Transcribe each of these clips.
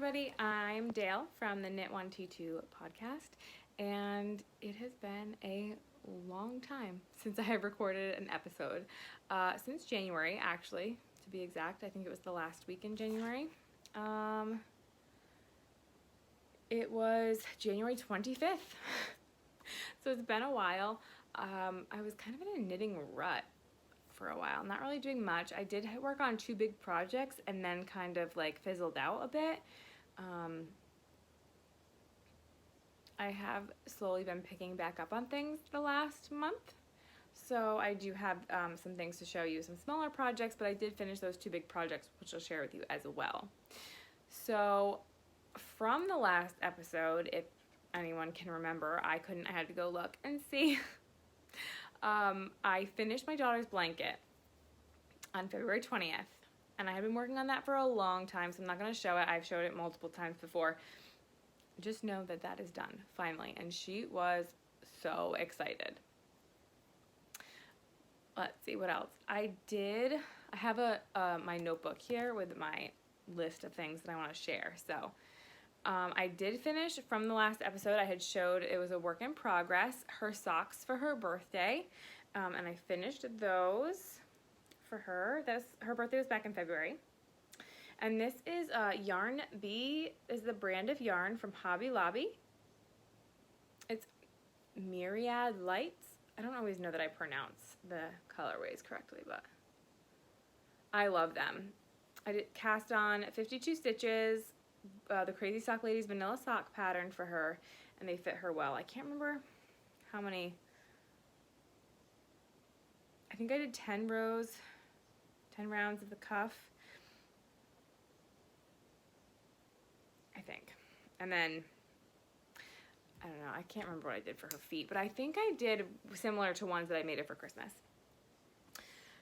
everybody. I'm Dale from the Knit 1T2 podcast, and it has been a long time since I have recorded an episode. Since January, actually, to be exact. I think it was the last week in January. It was January 25th. So it's been a while. I was kind of in a knitting rut for a while, not really doing much. I did work on 2 big projects and then kind of like fizzled out a bit. I have slowly been picking back up on things the last month. So I do have some things to show you, some smaller projects, but I did finish those 2 big projects, which I'll share with you as well. So from the last episode, if anyone can remember, I had to go look and see. I finished my daughter's blanket on February 20th, and I had been working on that for a long time, so I'm not going to show it. I've showed it multiple times before. Just know that that is done, finally, and she was so excited. Let's see what else. I have my notebook here with my list of things that I want to share, so I did finish from the last episode. I had showed it was a work in progress, her socks for her birthday, and I finished those for her. Her birthday was back in February. And this is Yarn Bee is the brand of yarn from Hobby Lobby. It's Myriad Lights. I don't always know that I pronounce the colorways correctly, but I love them. I did cast on 52 stitches. The Crazy Sock Ladies vanilla sock pattern for her, and they fit her well. I can't remember how many. I think I did 10 rounds of the cuff, I think. And then, I don't know, I can't remember what I did for her feet, but I think I did similar to ones that I made her for Christmas.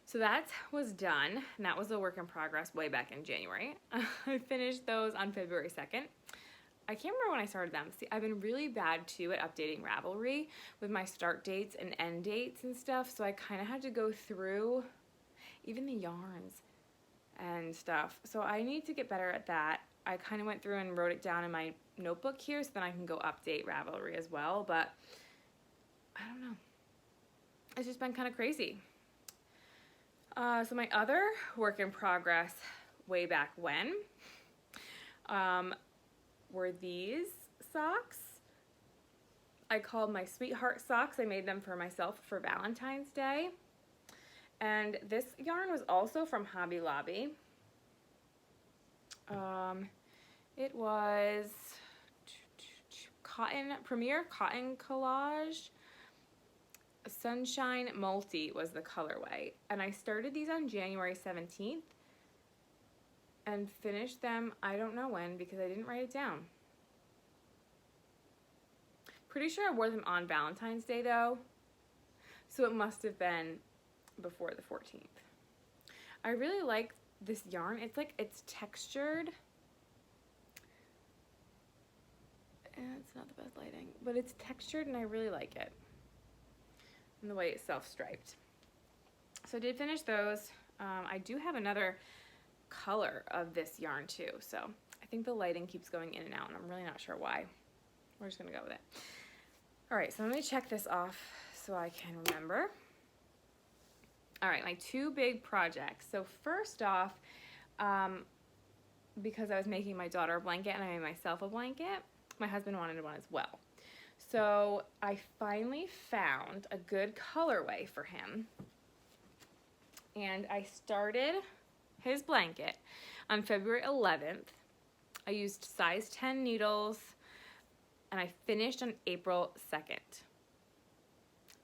So that was done, and that was a work in progress way back in January. I finished those on February 2nd. I can't remember when I started them. See, I've been really bad too at updating Ravelry with my start dates and end dates and stuff, so I kind of had to go through even the yarns and stuff. So I need to get better at that. I kind of went through and wrote it down in my notebook here so then I can go update Ravelry as well, but I don't know. It's just been kind of crazy. So my other work in progress way back when were these socks. I called my Sweetheart socks. I made them for myself for Valentine's Day. And this yarn was also from Hobby Lobby. It was Premier Cotton Collage. Sunshine Multi was the colorway, and I started these on January 17th and finished them I don't know when because I didn't write it down. Pretty sure I wore them on Valentine's Day though, so it must have been before the 14th. I really like this yarn. It's textured. It's not the best lighting, but it's textured and I really like it. And the way it's self-striped. So I did finish those. I do have another color of this yarn too, so I think the lighting keeps going in and out and I'm really not sure why. We're just gonna go with it. All right, so let me check this off so I can remember. All right, my 2 big projects. So first off, because I was making my daughter a blanket and I made myself a blanket, my husband wanted one as well. So I finally found a good colorway for him, and I started his blanket on February 11th. I used size 10 needles, and I finished on April 2nd.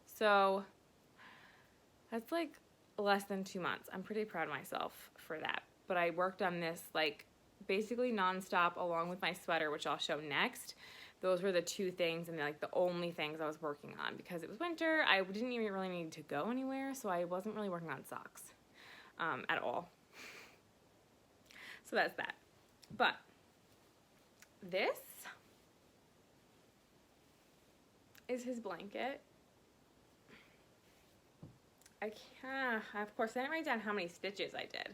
So that's like less than 2 months. I'm pretty proud of myself for that. But I worked on this like basically nonstop along with my sweater, which I'll show next. Those were the 2 things and like the only things I was working on because it was winter. I didn't even really need to go anywhere, so I wasn't really working on socks at all. So that's that. But this is his blanket. Of course, I didn't write down how many stitches I did.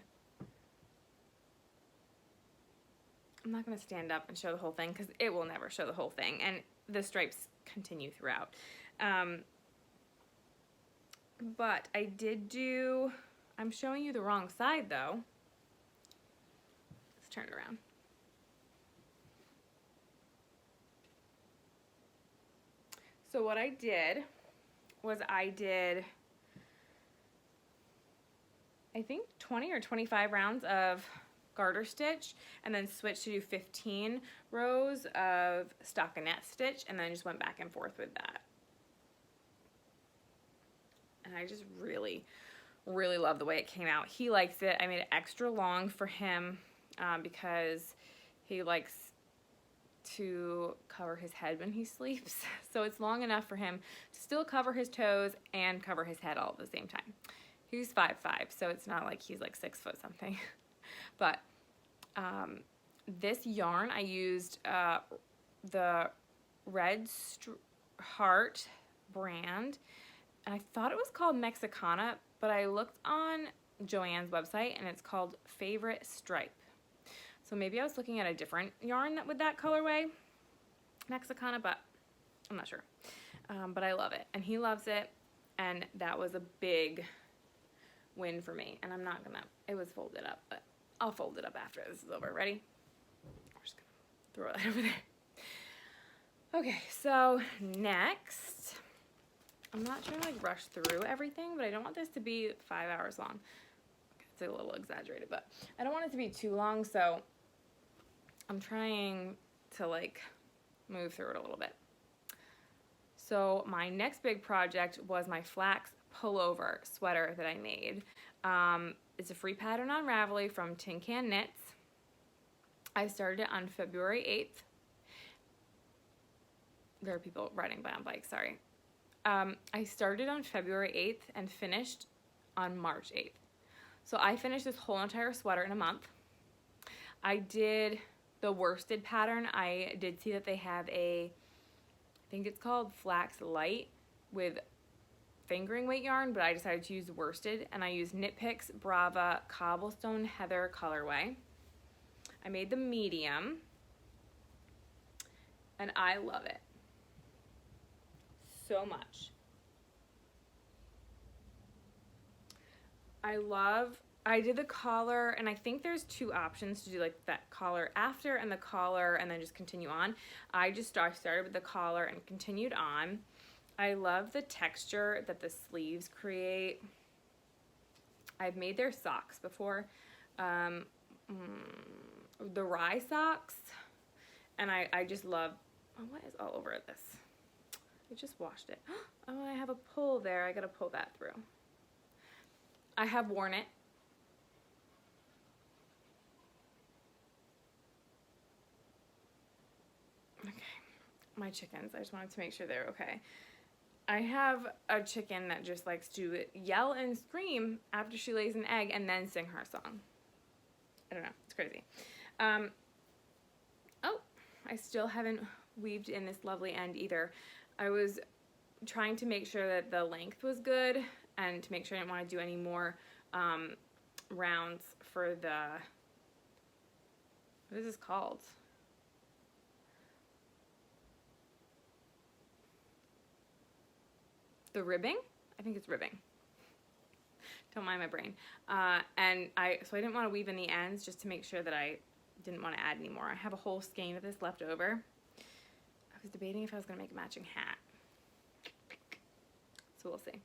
I'm not going to stand up and show the whole thing because it will never show the whole thing, and the stripes continue throughout. But I did do, I'm showing you the wrong side though. Let's turn it around. So what I did was I think 20 or 25 rounds of garter stitch, and then switched to do 15 rows of stockinette stitch, and then just went back and forth with that. And I just really, really love the way it came out. He likes it. I made it extra long for him because he likes to cover his head when he sleeps. So it's long enough for him to still cover his toes and cover his head all at the same time. He's 5'5", so it's not like he's like 6 foot something. But this yarn, I used the Red Heart brand, and I thought it was called Mexicana, but I looked on Joann's website and it's called Favorite Stripe. So maybe I was looking at a different yarn with that colorway, Mexicana, but I'm not sure. But I love it, and he loves it, and that was a big win for me. And I'm not gonna, it was folded up, but I'll fold it up after this is over. Ready? I'm just gonna throw that over there. Okay, so next, I'm not trying to like rush through everything, but I don't want this to be 5 hours long. It's a little exaggerated, but I don't want it to be too long, so I'm trying to like move through it a little bit. So my next big project was my Flax Pullover sweater that I made. It's a free pattern on Ravelry from Tun Can Knits. I started it on February 8th. There are people riding by on bikes, sorry. I started on February 8th and finished on March 8th. So I finished this whole entire sweater in a month. I did the worsted pattern. I did see that they have a, I think it's called Flax Light with fingering weight yarn, but I decided to use worsted, and I used Knit Picks Brava Cobblestone Heather colorway. I made the medium, and I love it so much. I did the collar, and I think there's two options to do like that collar after and the collar and then just continue on. I started with the collar and continued on. I love the texture that the sleeves create. I've made their socks before, the rye socks, and I just love, oh, what is all over this? I just washed it. Oh, I have a pull there. I gotta pull that through. I have worn it. Okay, my chickens, I just wanted to make sure they're okay. I have a chicken that just likes to yell and scream after she lays an egg and then sing her song. I don't know, it's crazy. Oh, I still haven't weaved in this lovely end either. I was trying to make sure that the length was good and to make sure I didn't want to do any more rounds for the, what is this called? The ribbing? I think it's ribbing. Don't mind my brain. So I didn't want to weave in the ends just to make sure that I didn't want to add any more. I have a whole skein of this left over. I was debating if I was going to make a matching hat. So we'll see.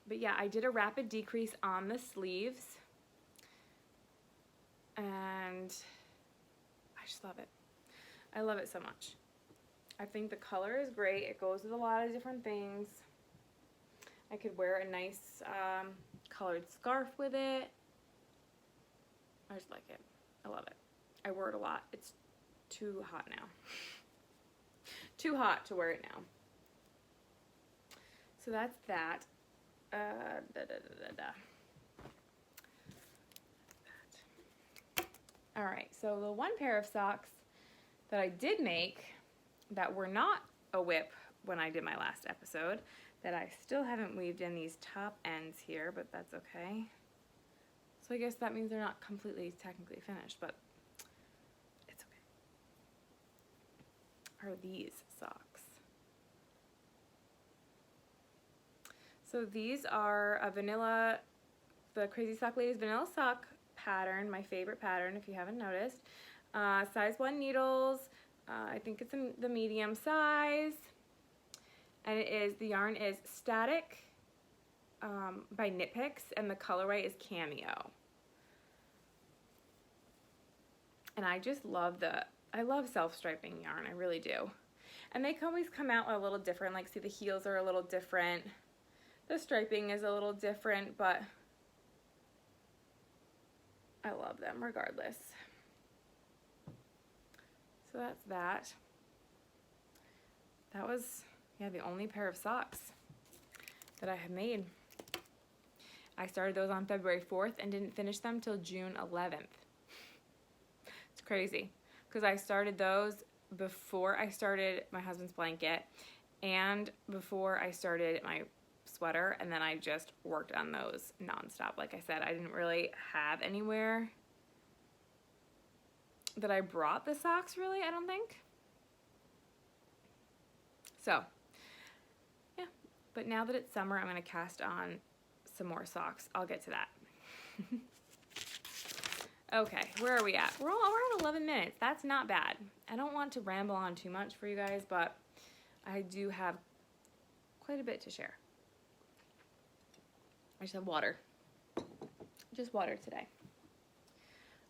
But yeah, I did a rapid decrease on the sleeves. And I just love it. I love it so much. I think the color is great. It goes with a lot of different things. I could wear a nice colored scarf with it. I just like it. I love it. I wear it a lot. It's too hot now. Too hot to wear it now. So that's that. Alright, so the one pair of socks that I did make that were not a whip when I did my last episode, that I still haven't weaved in these top ends here, but that's okay. So So I guess that means they're not completely technically finished, but it's okay. Are these socks? So these are a vanilla, the Crazy Sock Ladies vanilla sock pattern, my favorite pattern if you haven't noticed. Size 1 needles, I think it's in the medium size, and the yarn is Static by Knit Picks, and the colorway is Cameo. And I just love I love self-striping yarn, I really do. And they always come out a little different, like see the heels are a little different, the striping is a little different, but I love them regardless. So that's that. That was, yeah, the only pair of socks that I have made. I started those on February 4th and didn't finish them till June 11th. It's crazy, because I started those before I started my husband's blanket and before I started my sweater, and then I just worked on those nonstop. Like I said, I didn't really have anywhere that I brought the socks, really, I don't think. So, yeah. But now that it's summer, I'm going to cast on some more socks. I'll get to that. Okay, where are we at? We're at 11 minutes. That's not bad. I don't want to ramble on too much for you guys, but I do have quite a bit to share. I just have water. Just water today.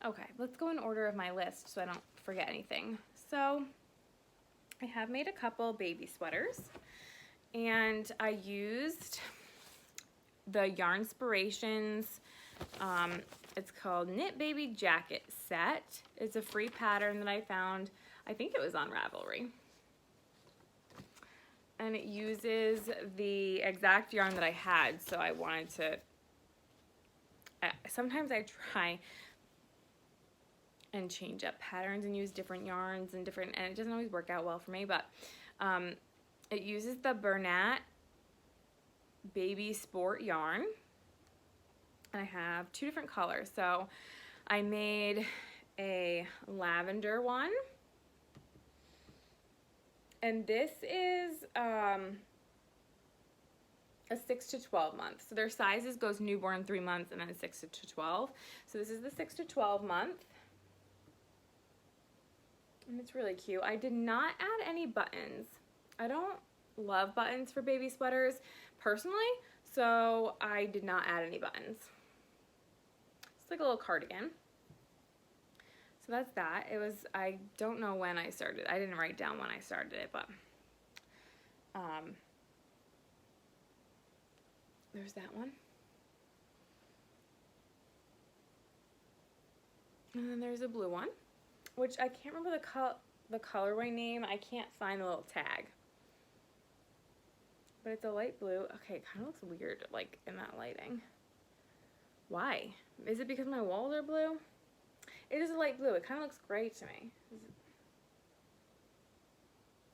Okay, let's go in order of my list so I don't forget anything. So I have made a couple baby sweaters, and I used the Yarnspirations. It's called Knit Baby Jacket Set. It's a free pattern that I found. I think it was on Ravelry. And it uses the exact yarn that I had, so I wanted to, sometimes I try and change up patterns and use different yarns and it doesn't always work out well for me, but it uses the Bernat Baby Sport yarn, and I have 2 different colors. So I made a lavender one, and this is a 6 to 12 month. So their sizes goes newborn 3 months and then 6 to 12. So this is the 6 to 12 month. And it's really cute. I did not add any buttons. I don't love buttons for baby sweaters personally, so I did not add any buttons. It's like a little cardigan. So that's that. It was, I don't know when I started. I didn't write down when I started it, but there's that one. And then there's a blue one, which I can't remember the colorway name. I can't find the little tag. But it's a light blue. Okay, it kind of looks weird, like, in that lighting. Why? Is it because my walls are blue? It is a light blue. It kind of looks gray to me.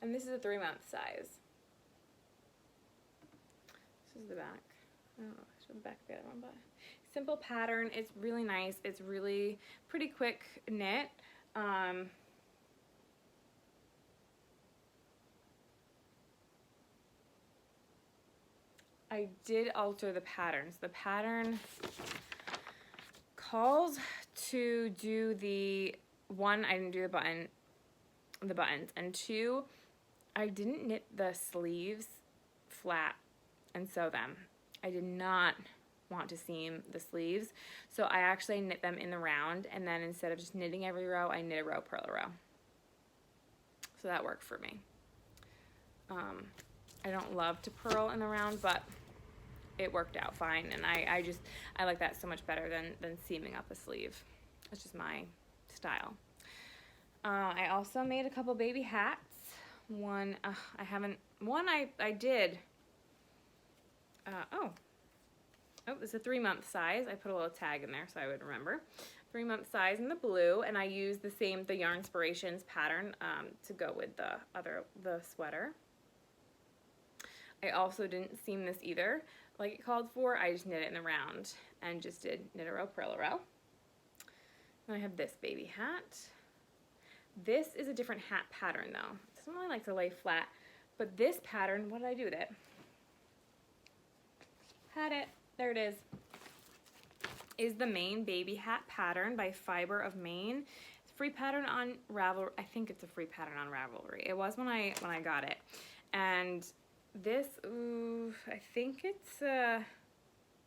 And this is a 3-month size. This is the back. I don't know. I should have the back of the other one, but simple pattern. It's really nice. It's really pretty quick knit. I did alter the patterns. The pattern calls to do the one, I didn't do the buttons, and 2, I didn't knit the sleeves flat and sew them. I did not want to seam the sleeves, so I actually knit them in the round, and then instead of just knitting every row, I knit a row, purl a row. So that worked for me. I don't love to purl in the round, but it worked out fine, and I like that so much better than seaming up a sleeve. It's just my style. I also made a couple baby hats. One, I did. It's a 3-month size. I put a little tag in there so I would remember. 3-month size in the blue, and I used the Yarnspirations pattern to go with the sweater. I also didn't seam this either, like it called for, I just knit it in the round and just did knit a row, purl a row. Then I have this baby hat. This is a different hat pattern though. It doesn't really like to lay flat, but this pattern, what did I do with it? Had it, there it is the Maine baby hat pattern by Fiber of Maine. It's a free pattern on Ravelry. I think it's a free pattern on Ravelry. It was when I got it. And this, ooh, I think it's a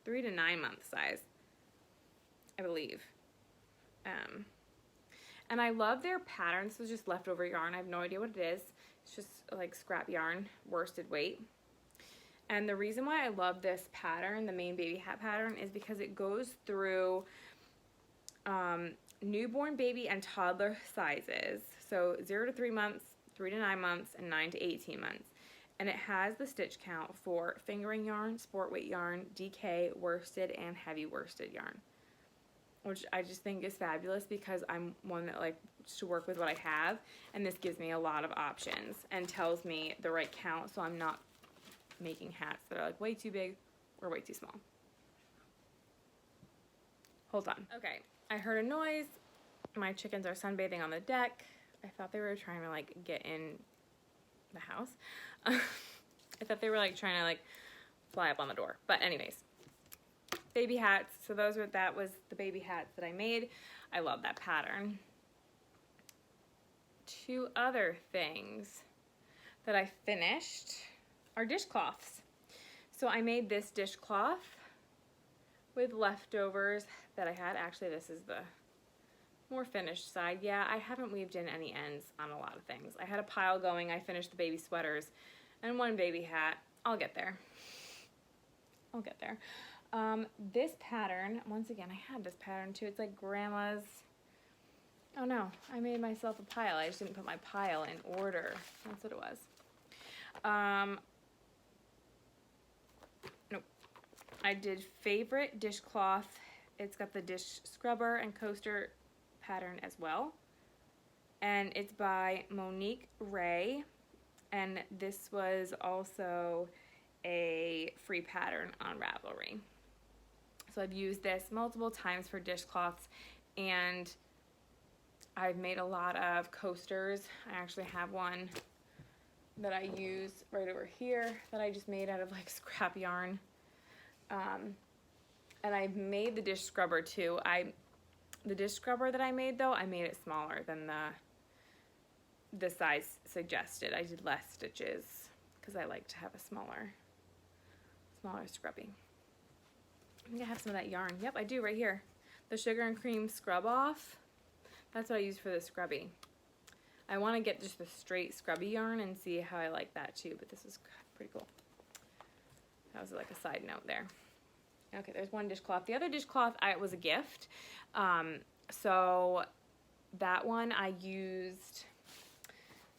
3 to 9 month size, I believe. And I love their pattern. This was just leftover yarn. I have no idea what it is. It's just like scrap yarn, worsted weight. And the reason why I love this pattern, the Maine baby hat pattern, is because it goes through newborn, baby, and toddler sizes. So 0 to 3 months, 3 to 9 months, and 9 to 18 months. And it has the stitch count for fingering yarn, sport weight yarn, DK, worsted, and heavy worsted yarn, which I just think is fabulous because I'm one that likes to work with what I have, and this gives me a lot of options and tells me the right count, so I'm not making hats that are like way too big or way too small. Hold on. Okay, I heard a noise. My chickens are sunbathing on the deck. I thought they were trying to like get in the house. I thought they were like trying to like fly up on the door. But anyways, baby hats. So that was the baby hats that I made. I love that pattern. 2 other things that I finished are dishcloths. So I made this dishcloth with leftovers that I had. Actually, this is the more finished side. Yeah, I haven't weaved in any ends on a lot of things. I had a pile going. I finished the baby sweaters and 1 baby hat. I'll get there. I'll get there. This pattern, once again, I had this pattern too. It's like grandma's. Oh no, I made myself a pile. I just didn't put my pile in order. That's what it was. Nope. I did favorite dishcloth. It's got the dish scrubber and coaster pattern as well. And it's by Monique Ray. And this was also a free pattern on Ravelry. So I've used this multiple times for dishcloths, and I've made a lot of coasters. I actually have one that I use right over here that I just made out of like scrap yarn. And I've made the dish scrubber too. The dish scrubber that I made though, I made it smaller than the size suggested. I did less stitches because I like to have a smaller scrubby. I think I have some of that yarn. Yep, I do right here. The Sugar and Cream Scrub Off. That's what I use for the scrubby. I want to get just the straight scrubby yarn and see how I like that too, but this is pretty cool. That was like a side note there. Okay, there's 1 dishcloth. The other dishcloth was a gift. So that one I used,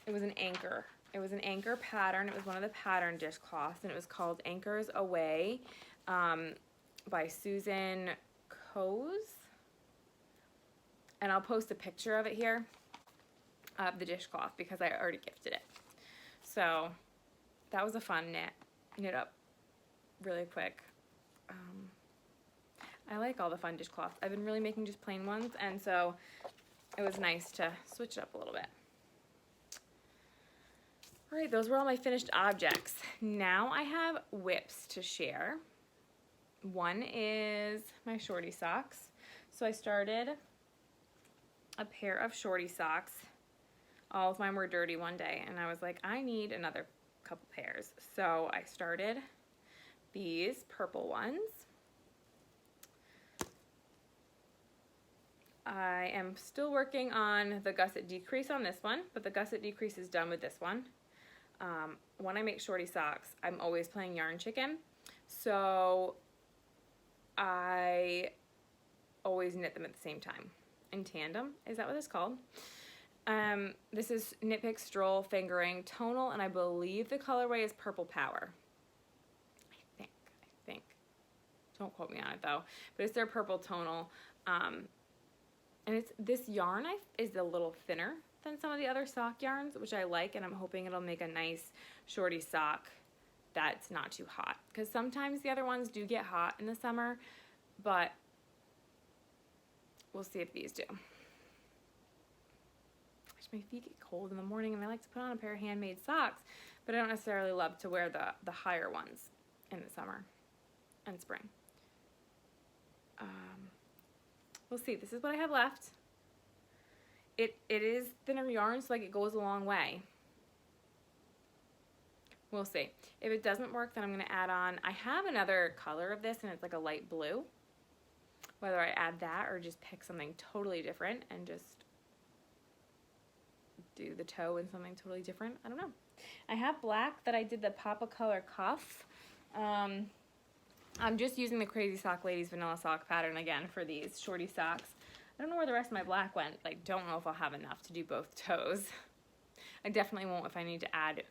it was an anchor. It was an anchor pattern. It was one of the pattern dishcloths, and it was called Anchors Away by Susan Coase. And I'll post a picture of it here, of the dishcloth, because I already gifted it. So that was a fun knit up really quick. I like all the fun dishcloths. I've been really making just plain ones, and so it was nice to switch it up a little bit. All right, those were all my finished objects. Now I have whips to share. One is my shorty socks. So I started a pair of shorty socks. All of mine were dirty one day, and I was like, I need another couple pairs. So I started these purple ones. I am still working on the gusset decrease on this one, but the gusset decrease is done with this one. When I make shorty socks, I'm always playing yarn chicken, so I always knit them at the same time, in tandem. Is that what it's called? This is Knit Pick Stroll Fingering Tonal, and I believe the colorway is Purple Power. I think. Don't quote me on it though, but it's their purple tonal. And this yarn is a little thinner than some of the other sock yarns, which I like, and I'm hoping it'll make a nice shorty sock that's not too hot. Because sometimes the other ones do get hot in the summer, but we'll see if these do. My feet get cold in the morning, and I like to put on a pair of handmade socks, but I don't necessarily love to wear the higher ones in the summer and spring. We'll see. This is what I have left. It is thinner yarn, so like it goes a long way. We'll see. If it doesn't work, then I'm going to add on, I have another color of this, and it's like a light blue. Whether I add that or just pick something totally different and just do the toe in something totally different, I don't know. I have black that I did the Papa Color cuff. I'm just using the Crazy Sock Ladies vanilla sock pattern again for these shorty socks. I don't know where the rest of my black went. Like, don't know if I'll have enough to do both toes. I definitely won't if I need to add,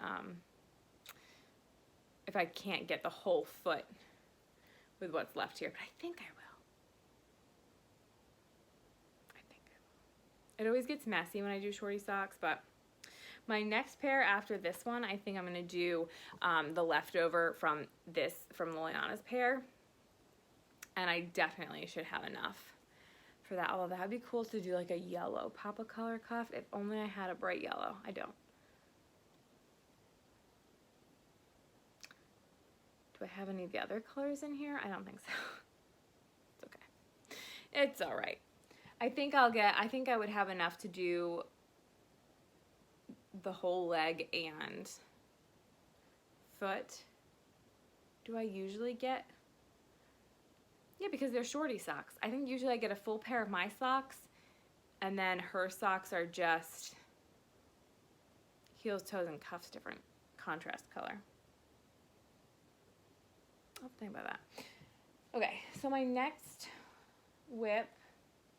if I can't get the whole foot with what's left here, but I think I will. It always gets messy when I do shorty socks, but my next pair after this one, I think I'm going to do the leftover from Liliana's pair, and I definitely should have enough for that, although that would be cool to do like a yellow Papa Color cuff, if only I had a bright yellow. I don't. Do I have any of the other colors in here? I don't think so. It's okay. It's all right. I think I would have enough to do the whole leg and foot. Do I usually get? Yeah, because they're shorty socks. I think usually I get a full pair of my socks, and then her socks are just heels, toes, and cuffs, different contrast color. I'll think about that. Okay, so my next whip,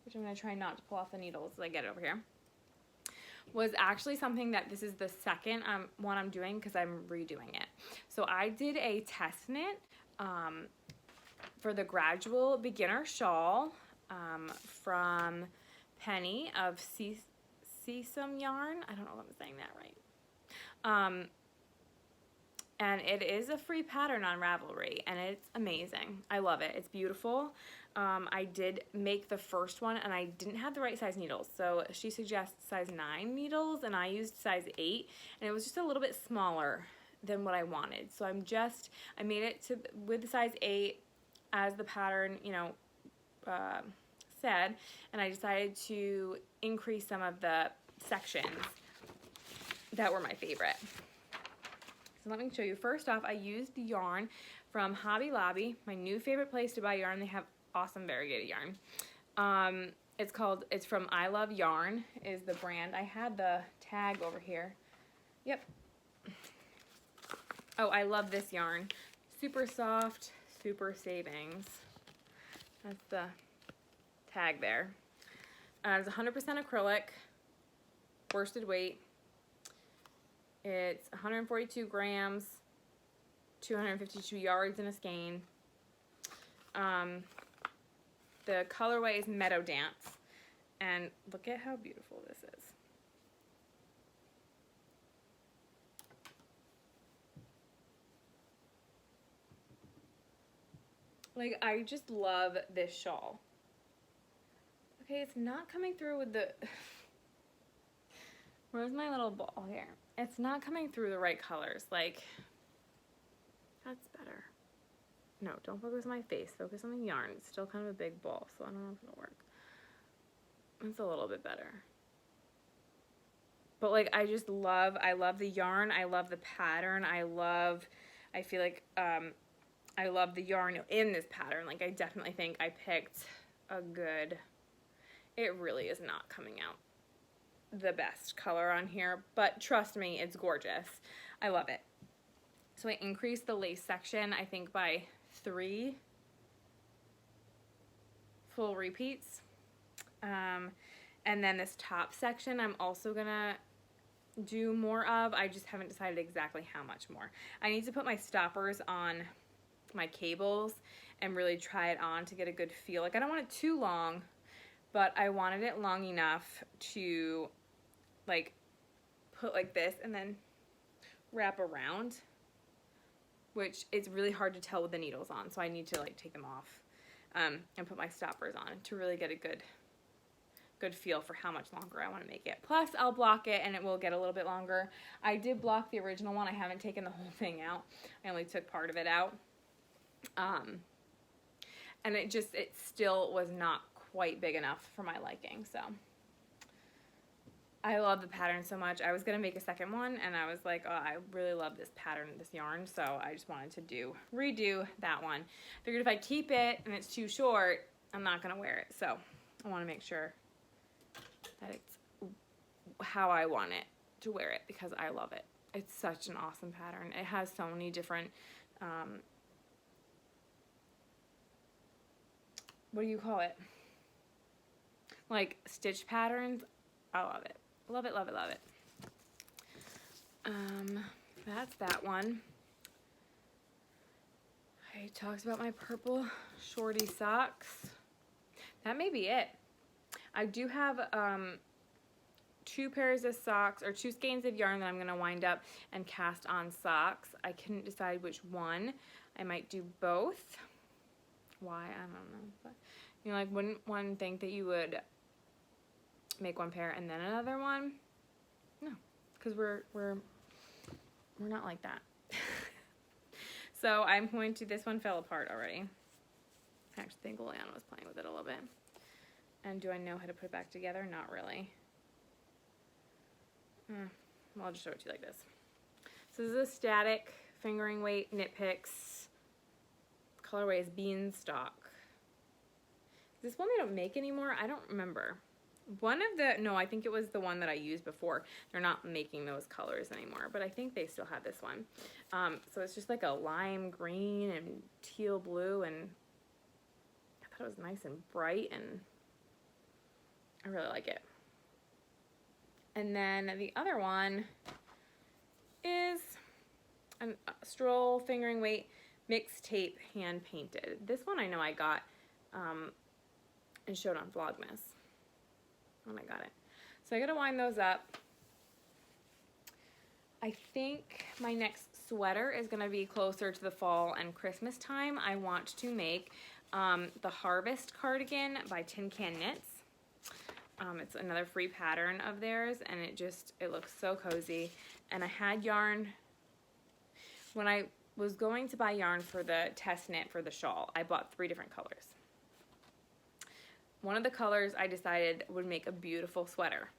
which I'm going to try not to pull off the needles as I get it over here, was actually something that this is the second one I'm doing because I'm redoing it. So I did a test knit for the Gradual Beginner Shawl from Penny of Cesium Yarn. I don't know if I'm saying that right. And it is a free pattern on Ravelry, and it's amazing. I love it. It's beautiful. I did make the first one, and I didn't have the right size needles. So she suggests size 9 needles, and I used size 8, and it was just a little bit smaller than what I wanted. So I made it with the size 8 as the pattern, said, and I decided to increase some of the sections that were my favorite. So let me show you. First off, I used the yarn from Hobby Lobby, my new favorite place to buy yarn. They have awesome variegated yarn. It's from I Love Yarn is the brand. I had the tag over here. Yep. Oh, I love this yarn. Super soft, super savings. That's the tag there. It's 100% acrylic, worsted weight. It's 142 grams, 252 yards in a skein. The colorway is Meadow Dance, and look at how beautiful this is. Like, I just love this shawl. Okay, it's not coming through with the... Where's my little ball here? It's not coming through the right colors. Like, that's better. No, don't focus on my face. Focus on the yarn. It's still kind of a big ball, so I don't know if it'll work. It's a little bit better. But, like, I love the yarn. I love the pattern. I feel like, I love the yarn in this pattern. Like, I definitely think I picked a good, it really is not coming out the best color on here, but trust me, it's gorgeous. I love it. So I increased the lace section, I think, by 3 full repeats. And then this top section I'm also gonna do more of. I just haven't decided exactly how much more. I need to put my stoppers on my cables and really try it on to get a good feel. Like, I don't want it too long, but I wanted it long enough to, like, put like this and then wrap around. which is really hard to tell with the needles on, so I need to like take them off and put my stoppers on to really get a good feel for how much longer I want to make it. Plus, I'll block it and it will get a little bit longer. I did block the original one. I haven't taken the whole thing out. I only took part of it out. And it still was not quite big enough for my liking, so. I love the pattern so much. I was going to make a second one, and I was like, oh, I really love this pattern, this yarn, so I just wanted to redo that one. Figured if I keep it and it's too short, I'm not going to wear it, so I want to make sure that it's how I want it to wear it, because I love it. It's such an awesome pattern. It has so many different, what do you call it? Like stitch patterns. I love it. Love it, love it, love it. That's that one. I talked about my purple shorty socks. That may be it. I do have 2 pairs of socks, or 2 skeins of yarn that I'm going to wind up and cast on socks. I couldn't decide which one. I might do both. Why? I don't know. But, you know, like, wouldn't one think that you would make one pair and then another one? No, because we're not like that. So I'm going to, this one fell apart already. I actually think Liliana was playing with it a little bit. And do I know how to put it back together? Not really. Well, I'll just show it to you like this. So this is a static fingering weight knit picks. Colorway is Beanstalk. Is this one they don't make anymore? I don't remember. No, I think it was the one that I used before. They're not making those colors anymore, but I think they still have this one. So it's just like a lime green and teal blue, and I thought it was nice and bright, and I really like it. And then the other one is a Stroll fingering weight mixed tape hand painted. This one I know I got and showed on Vlogmas when I got it. So I gotta wind those up. I think my next sweater is gonna be closer to the fall and Christmas time. I want to make the Harvest cardigan by Tun Can Knits. It's another free pattern of theirs, and it looks so cozy. And I had yarn, when I was going to buy yarn for the test knit for the shawl, I bought 3 different colors. One of the colors I decided would make a beautiful sweater.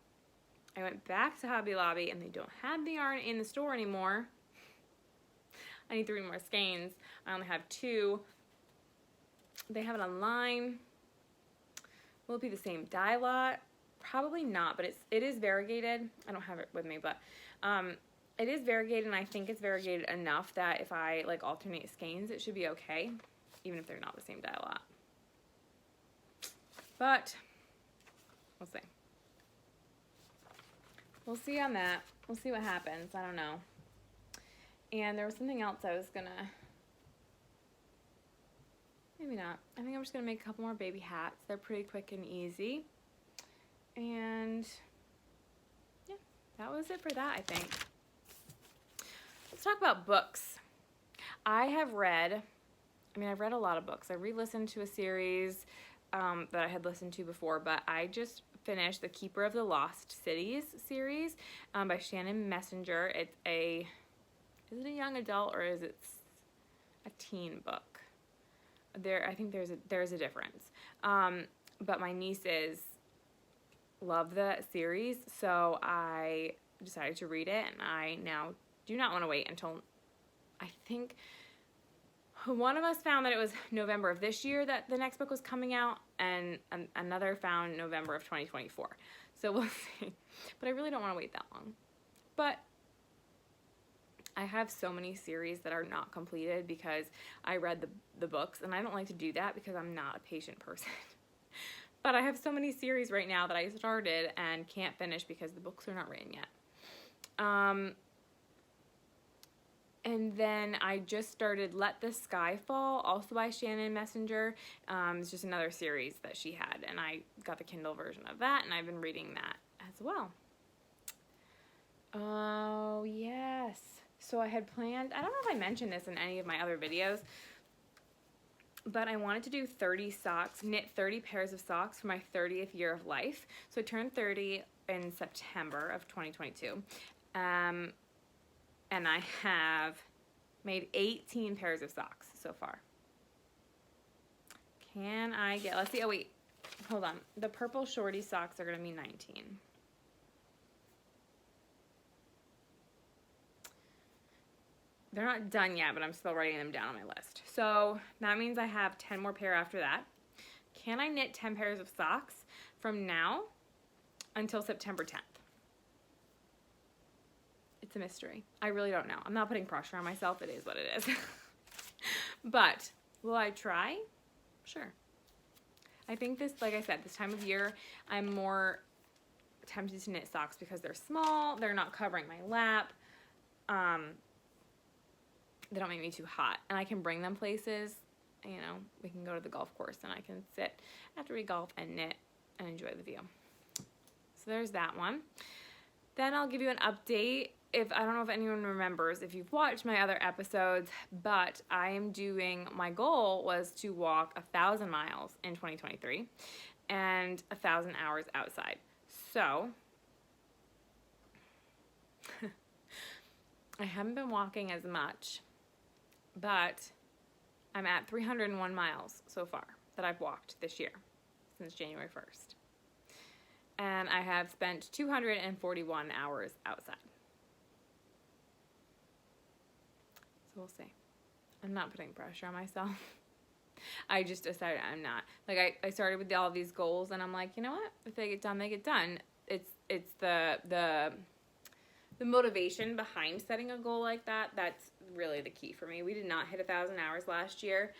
I went back to Hobby Lobby, and they don't have the yarn in the store anymore. I need 3 more skeins. I only have 2. They have it online. Will it be the same dye lot? Probably not, but it is variegated. I don't have it with me, but it is variegated, and I think it's variegated enough that if I like alternate skeins, it should be okay, even if they're not the same dye lot. But we'll see. We'll see on that. We'll see what happens. I don't know. And there was something else I was gonna. Maybe not. I think I'm just gonna make a couple more baby hats. They're pretty quick and easy. And yeah, that was it for that, I think. Let's talk about books. I've read a lot of books. I re-listened to a series that I had listened to before, but I just finished The Keeper of the Lost Cities series by Shannon Messenger. Is it a young adult or is it a teen book? I think there's a difference. But my nieces love the series, so I decided to read it, and I now do not want to wait until, I think one of us found that it was November of this year that the next book was coming out, and another found November of 2024. So we'll see. But I really don't want to wait that long. But I have so many series that are not completed because I read the books, and I don't like to do that because I'm not a patient person. But I have so many series right now that I started and can't finish because the books are not written yet. And then I just started Let the Sky Fall, also by Shannon Messenger. It's just another series that she had, and I got the Kindle version of that, and I've been reading that as well. Oh, yes. So I had planned, I don't know if I mentioned this in any of my other videos, but I wanted to do 30 socks, knit 30 pairs of socks for my 30th year of life. So I turned 30 in September of 2022. And I have made 18 pairs of socks so far. Can I get, let's see, oh wait, hold on. The purple shorty socks are gonna be 19. They're not done yet, but I'm still writing them down on my list. So that means I have 10 more pair after that. Can I knit 10 pairs of socks from now until September 10th? It's a mystery. I really don't know. I'm not putting pressure on myself. It is what it is. But will I try? Sure. I think this, like I said, this time of year, I'm more tempted to knit socks because they're small. They're not covering my lap. They don't make me too hot, and I can bring them places. You know, we can go to the golf course and I can sit after we golf and knit and enjoy the view. So there's that one. Then I'll give you an update. I don't know if anyone remembers if you've watched my other episodes, but I am doing, my goal was to walk 1,000 miles in 2023 and 1,000 hours outside. So I haven't been walking as much, but I'm at 301 miles so far that I've walked this year since January 1st. And I have spent 241 hours outside. So we'll see. I'm not putting pressure on myself. I just decided I'm not. Like I started with all these goals and I'm like, you know what? If they get done, they get done. It's the motivation behind setting a goal like that, that's really the key for me. We did not hit 1,000 hours last year,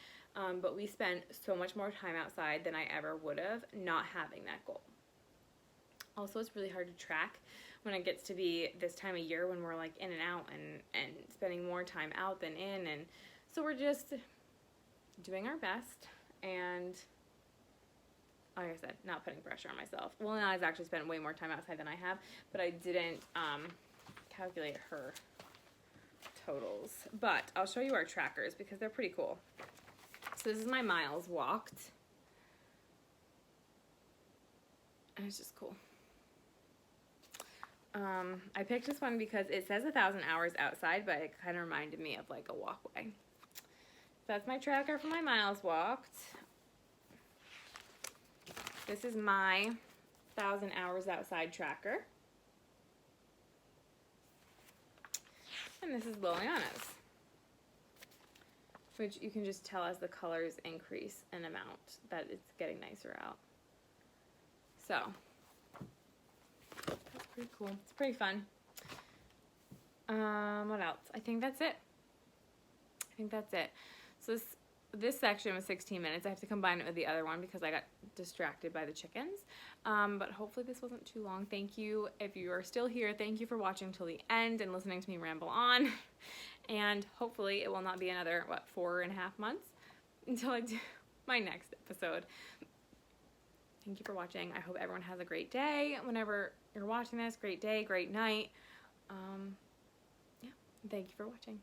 but we spent so much more time outside than I ever would have not having that goal. Also, it's really hard to track when it gets to be this time of year when we're like in and out and spending more time out than in. And so we're just doing our best and, like I said, not putting pressure on myself. Well, now I've actually spent way more time outside than I have, but I didn't calculate her totals. But I'll show you our trackers because they're pretty cool. So this is my miles walked. And it's just cool. I picked this one because it says 1,000 hours outside, but it kind of reminded me of like a walkway. So that's my tracker for my miles walked. This is my 1,000 hours outside tracker. And this is Liliana's, which you can just tell as the colors increase in amount that it's getting nicer out. So that's pretty cool. It's pretty fun. What else? I think that's it. So this section was 16 minutes. I have to combine it with the other one because I got distracted by the chickens. But hopefully this wasn't too long. Thank you. If you are still here, thank you for watching till the end and listening to me ramble on. And hopefully it will not be another, 4.5 months until I do my next episode. Thank you for watching. I hope everyone has a great day whenever you're watching this. Great day, great night. Yeah, thank you for watching.